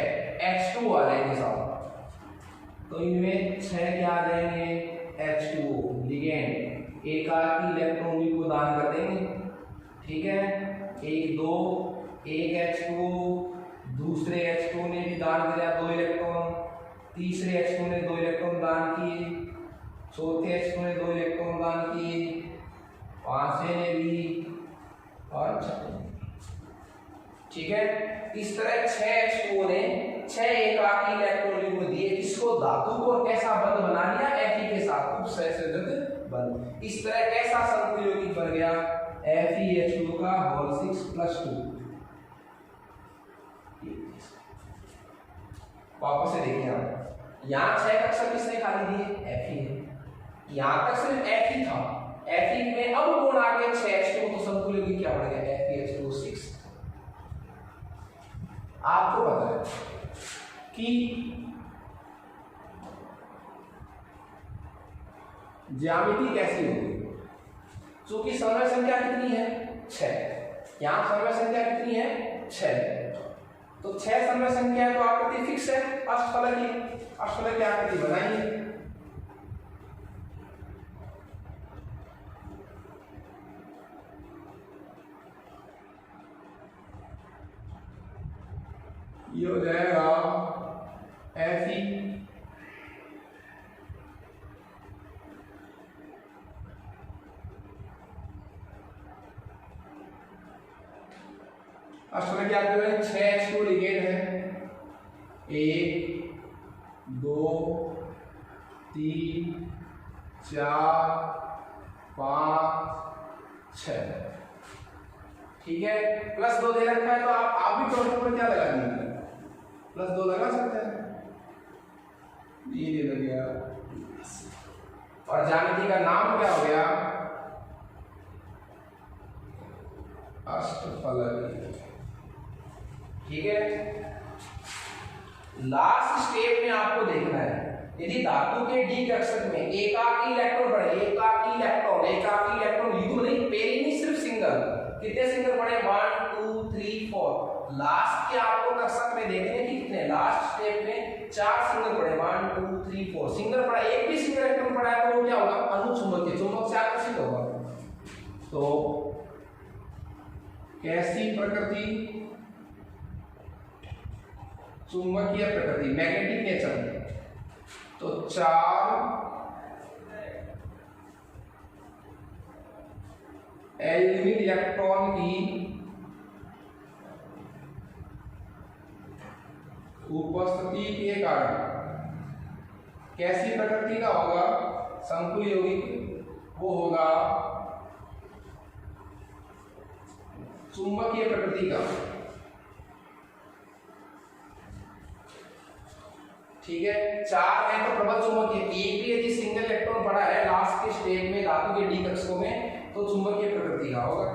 H2 आ जाएंगे साहब। तो इनमें 6 क्या आ जाएंगे H2O लिगेंड एक आध इलेक्ट्रॉन को दान कर देंगे, ठीक है। 1 2 एक H2O, दूसरे H2O ने भी दान किया 2 इलेक्ट्रॉन, तीसरे H2O ने 2 इलेक्ट्रॉन दान किए, चौथे H2O ने 2 इलेक्ट्रॉन दान किए, पांचवें ने भी और छठे, ठीक है। इस तरह 6 H2O ने 6 एकाकी इलेक्ट्रॉन को दिए, किसको धातु को कैसा बंध बना लिया Fe के साथ खूब सहसंयोजक बंध। इस तरह कैसा संकुल यौगिक बन गया FeH2O का होल 6 + 2। वापस से देखिए आप यहाँ 6 कक्षक किसने खाली दिए Fe है, यहाँ तक सिर्फ Fe था, Fe में अब कौन आ गया 6 H2O, तो संकुल यौगिक क्या बन गया FeH2O 6। आपको पता है कि ज्यामिति कैसी होगी, क्योंकि समय संख्या कितनी है 6, यहाँ समय संख्या कितनी है 6, तो 6 समय संख्या है तो आकृति फिक्स है अष्टफलक की, अष्टफलक की आकृति बनाइए। ये हो जाएगा Fe अष्टफलक क्या है 6 H2 लिगेंड है 1 2 3 4 5 6, ठीक है। +2 दे रखा है तो आप भी टोटल पर क्या लगाएंगे +2 लगा सकते हैं, ये लग गया। और ज्यामिति का नाम क्या हो गया अष्टफलक, ठीक है। लास्ट स्टेप में आपको देखना है यदि धातु के डी कक्षक में एकाकी इलेक्ट्रॉन पड़े, एकाकी इलेक्ट्रॉन युग्म नहीं पेरी नहीं सिर्फ सिंगल, कितने सिंगल पड़े 1 2 3 4, लास्ट के आपको कक्षक में देखने कि कितने, लास्ट स्टेप में 4 सिंगल पड़े 1 2 3 4 सिंगल पड़ा, एक भी सिंगल इलेक्ट्रॉन पड़ा है तो वो क्या होगा अनुचुंबकीय, चुंबक से आकर्षित होगा। तो कैसी प्रकृति चुंबकीय प्रकृति मैग्नेटिक नेचर, तो 4 एल्यूमिन इलेक्ट्रॉन की उपस्थिति के कारण कैसी प्रकृति का होगा संकुल यौगिक, वो होगा चुंबकीय प्रकृति का, ठीक है। 4 है तो प्रबल चुंबकीय, एक भी यदि सिंगल इलेक्ट्रॉन पड़ा है लास्ट के स्टेज में धातु के डी कक्षकों में तो चुंबकीय प्रकृति का होगा।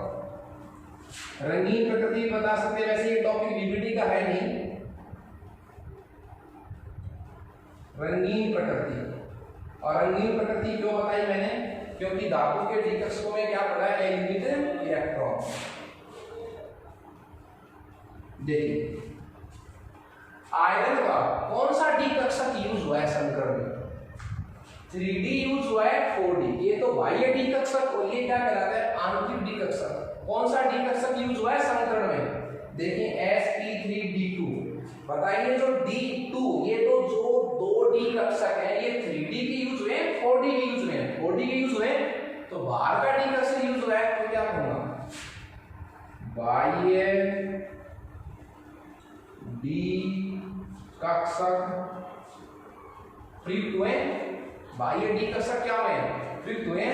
रंगीन प्रकृति बता सकते हैं, वैसे ये टॉपिक बीबीडी का है नहीं। रंगीन प्रकृति, और रंगीन प्रकृति क्यों बताई मैंने, क्योंकि धातु के डी कक्षकों में क्या पड़ा है एल्यूमिनियम इलेक्ट्रॉन। देखिए आयरन का कौन सा डी कक्षक यूज हुआ है संकरण में, 3D यूज हुआ है 4D, ये तो बाह्य डी कक्षक और ये क्या कहलाता है आंतरिक डी कक्षक। कौन सा डी कक्षक यूज हुआ है संकरण में, देखिए sp3d2, बताइए जो D2 ये तो जो 2D कक्षक है ये 3D के यूज हुए हैं 4D के यूज हुए हैं, 4D के यूज हुए हैं, तो बाहर का डी कक्षक यूज हुआ है तो क्या कहूंगा बाह्य डी कक्षक प्रयुक्त हुए, बाह्य डी कक्षक क्या हुए प्रयुक्त हुए,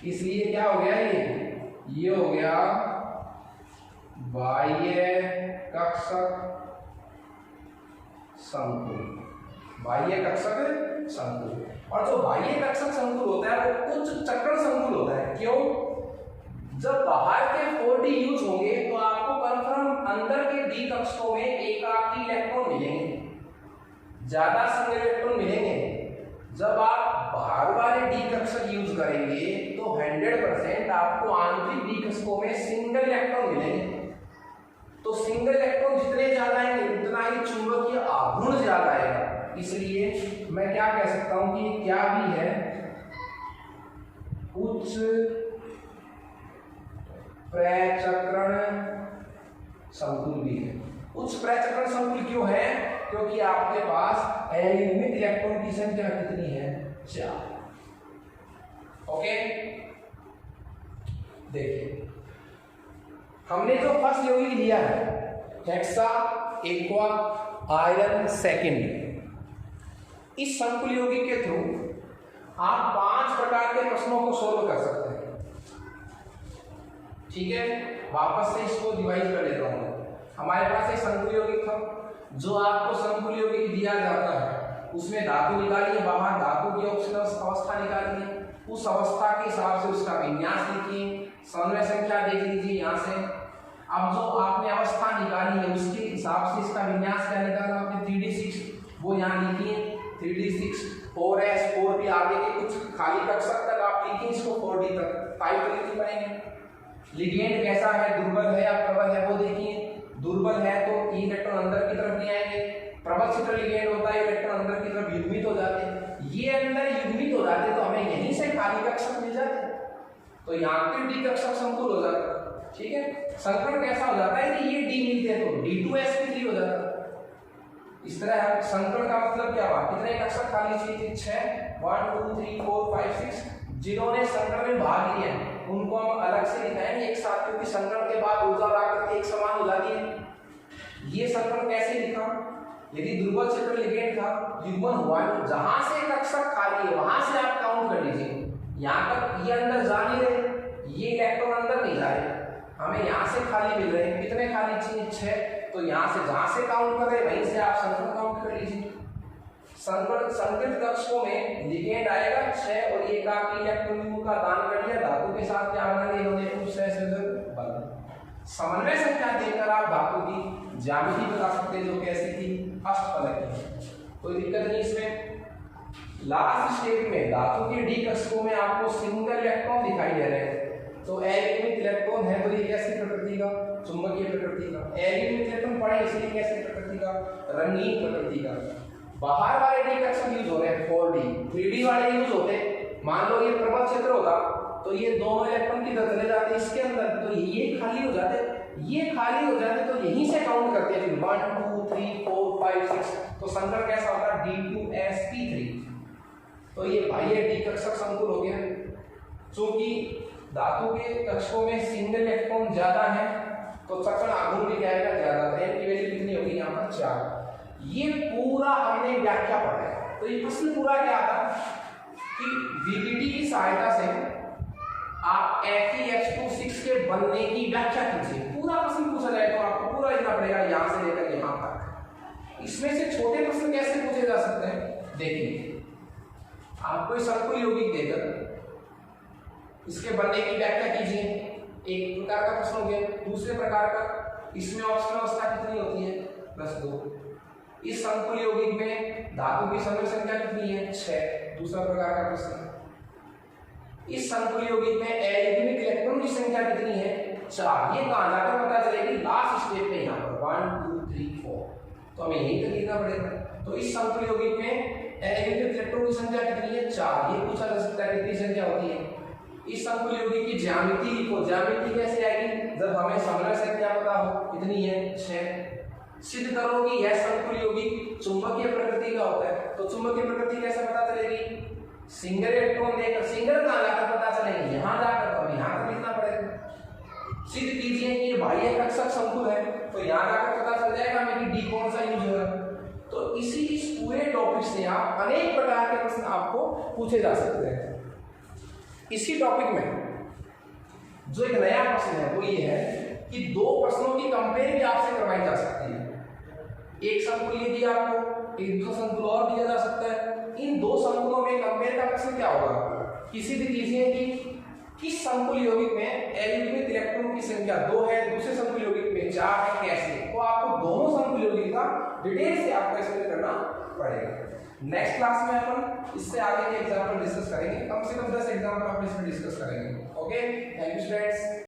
इसलिए क्या हो गया ये हो गया बाह्य कक्षक संकुल, बाह्य कक्षक संकुल। और जो बाह्य कक्षक संकुल होता है वो उच्च चक्रण संकुल होता है। क्यों, जब बाहर के 4D यूज होंगे तो आपको कन्फर्म अंदर के डी कक्षकों में एकाकी इलेक्ट्रॉन मिलेंगे, ज्यादा सिंगल इलेक्ट्रॉन मिलेंगे। जब आप बाहर वाले डी कक्षक यूज करेंगे तो 100% आपको आंतरिक डी कक्षकों में सिंगल इलेक्ट्रॉन मिलेंगे। तो सिंगल इलेक्ट्रॉन जितने ज्यादा आएंगे उतना ही चुंबकीय आघूर्ण ज्यादा आएगा। इसलिए मैं क्या कह सकता हूं कि क्या भी है, उच्च प्रचक्रण संकुल भी है। उच्च प्रचक्रण संकुल क्यों है? क्योंकि आपके पास अनियमित इलेक्ट्रॉन की संख्या कितनी है? 4। ओके, देखिए हमने जो फर्स्ट यौगिक लिया है हेक्सा एक्वा आयरन सेकेंड, इस संकुल यौगिक के थ्रू आप 5 प्रकार के प्रश्नों को सोल्व कर सकते हैं। ठीक है, वापस से इसको डिवाइड कर लेता हूं। हमारे पास एक संकुल यौगिक था, जो आपको संकुल यौगिक दिया जाता है उसमें धातु निकालिए, बाहर धातु की ऑक्सीजन अवस्था निकालिए, उस अवस्था के हिसाब से उसका विन्यास लिखिए, समन्वय संख्या देख लीजिए यहाँ से। अब जो आपने अवस्था निकाली है उसके हिसाब से इसका विन्यास क्या निकाला आपने? 3d6, वो यहाँ लिखिए 3d6, 4s 4p, आगे के कुछ खाली कक्षक तक आप लिखिए इसको 4d तक, 5 तो लिख पाएंगे। लिगेंड कैसा है, दुर्बल है या प्रबल है वो देखिए। दुर्बल है तो इलेक्ट्रॉन अंदर की तरफ नहीं आएंगे, प्रबल क्षेत्र लिगेंड होता है इलेक्ट्रॉन अंदर की तरफ युग्मित हो जाते हैं। ये अंदर युग्मित हो जाते तो हमें यहीं से खाली कक्षक मिल जाते, तो यहाँ पे डी कक्षक संकुल हो जाता। ठीक है, संकरण कैसा हो जाता है कि ये डी मिलते हैं तो D2sp3 हो जाता है। इस तरह संकरण का मतलब क्या हुआ, कितने कक्षक खाली चाहिए? 6, 1 2 3 4 5 6। जिन्होंने संकरण में भाग लिया उनको हम अलग से लिखाएंगे एक साथ, क्योंकि संकरण के बाद ऊर्जा और आकृति एक समान हो जाती है। ये संकरण कैसे लिखा? यदि दुर्बल क्षेत्र लिगेंड था, युग्मन हुआ, जहां से कक्षक खाली है वहां से आप काउंट कर लीजिए। यहाँ तक ये अंदर जा नहीं रहे, ये इलेक्ट्रॉन अंदर नहीं जा रहे, हमें यहाँ से खाली मिल रहे हैं। कितने खाली चाहिए? 6। तो यहाँ से जहां से काउंट कर रहे हैं वहीं से आप संकरण काउंट कर लीजिए। संकरित कक्षकों में लिगेंड आएगा 6 और एकाकी इलेक्ट्रॉन का दान कर दिया, धातु के साथ क्या बना लिया इन्होंने? सहसंयोजक बल। समन्वय संख्या देकर आप धातु की ज्यामिति बता सकते हैं, जो कैसी थी? अष्टफलक की। कोई दिक्कत नहीं इसमें। लास्ट स्टेप में धातु के डी कक्षकों में आपको सिंगल इलेक्ट्रॉन दिखाई दे रहे हैं, तो अनियमित इलेक्ट्रॉन है तो ये कैसी प्रकृति का? चुंबकीय प्रकृति का। अनियमित इलेक्ट्रॉन पड़े इसलिए कैसी प्रकृति का? रंगीन प्रकृति का। बाहर वाले डी कक्षक यूज हो रहे हैं 4d, 3d वाले यूज होते। मान लो ये प्रबल क्षेत्र होता तो ये दोनों इलेक्ट्रॉन किधर चले जाते? इसके अंदर, तो ये खाली हो जाते, ये खाली हो जाते तो यहीं से काउंट करते हैं 1 2 3 4 5 6। तो संकरण कैसा होता है? D2sp3। तो ये बाह्य डी कक्षक संकुल हो गया। चूंकि धातु के कक्षकों में सिंगल इलेक्ट्रॉन ज्यादा है तो चक्रण आघूर्ण भी क्या आएगा? ज्यादा। n की वैल्यू कितनी होगी यहाँ पर? 4। ये पूरा हमने व्याख्या पढ़ा है। तो ये प्रश्न पूरा क्या था कि VBD की सहायता से आप FeH26 के बनने की व्याख्या कीजिए। पूरा प्रश्न पूछा जाए तो आपको पूरा लिखना पड़ेगा यहाँ से लेकर यहाँ तक। इसमें से छोटे प्रश्न कैसे पूछे जा सकते हैं? देखिए, आपको संकुल यौगिक देकर इसके बनने की व्याख्या कीजिए, एक प्रकार का प्रश्न हो गया। दूसरे प्रकार का, इसमें ऑक्सीजन अवस्था कितनी होती है? +2। इस संकुल यौगिक में धातु की समन्वय संख्या कितनी है? 6। दूसरा प्रकार का प्रश्न। इस संकुल यौगिक में अनियमित इलेक्ट्रॉन की संख्या कितनी है? 4। ये कहां जाकर पता चलेगी? लास्ट स्टेप में यहाँ पर 1 2 3 4। तो हमें यही तक लिखना पड़ेगा। तो इस संकुल यौगिक में अनियमित इलेक्ट्रॉन की संख्या कितनी है? 4। ये पूछा जा सकता है कितनी संख्या होती है। इस संकुल यौगिक की ज्यामिति लिखो। ज्यामिति कैसे आएगी? जब हमें समन्वय संख्या पता हो कितनी है? 6। सिद्ध करो कि यह संकुल यौगिक चुंबकीय प्रकृति का होता है। तो चुंबकीय प्रकृति कैसे पता चलेगी? सिंगल इलेक्ट्रॉन देकर। सिंगल कहाँ जाकर पता चलेगी? यहाँ जाकर। तो यहाँ पर लिखना पड़ेगा। सिद्ध कीजिए कि ये बाह्य कक्षक संकुल है, तो यहाँ जाकर पता चल जाएगा हमें कि डी कौन सा यूज हो रहा है। तो इस पूरे टॉपिक से आप अनेक प्रकार के प्रश्न आपको पूछे जा सकते हैं। इसी टॉपिक में जो एक नया प्रश्न है वो ये है कि 2 प्रश्नों की कंपेयर भी आपसे करवाई जा सकती है। एक संकुल ये दिया आपको, एक दूसरा संकुल और दिया जा सकता है। इन 2 संकुलों में कंपेयर का प्रश्न क्या होगा? किसी भी कीजिए कि किस संकुल यौगिक में एल्यूमिनियम इलेक्ट्रॉन की संख्या 2 है, दूसरे संकुल यौगिक में 4 है, कैसे? तो आपको दोनों संकुल यौगिक का डिटेल से आपको एक्सप्लेन करना पड़ेगा। नेक्स्ट क्लास में अपन इससे आगे के एग्जांपल डिस्कस करेंगे, कम से कम 10 एग्जांपल अपन इसमें डिस्कस करेंगे। Okay, thank you students.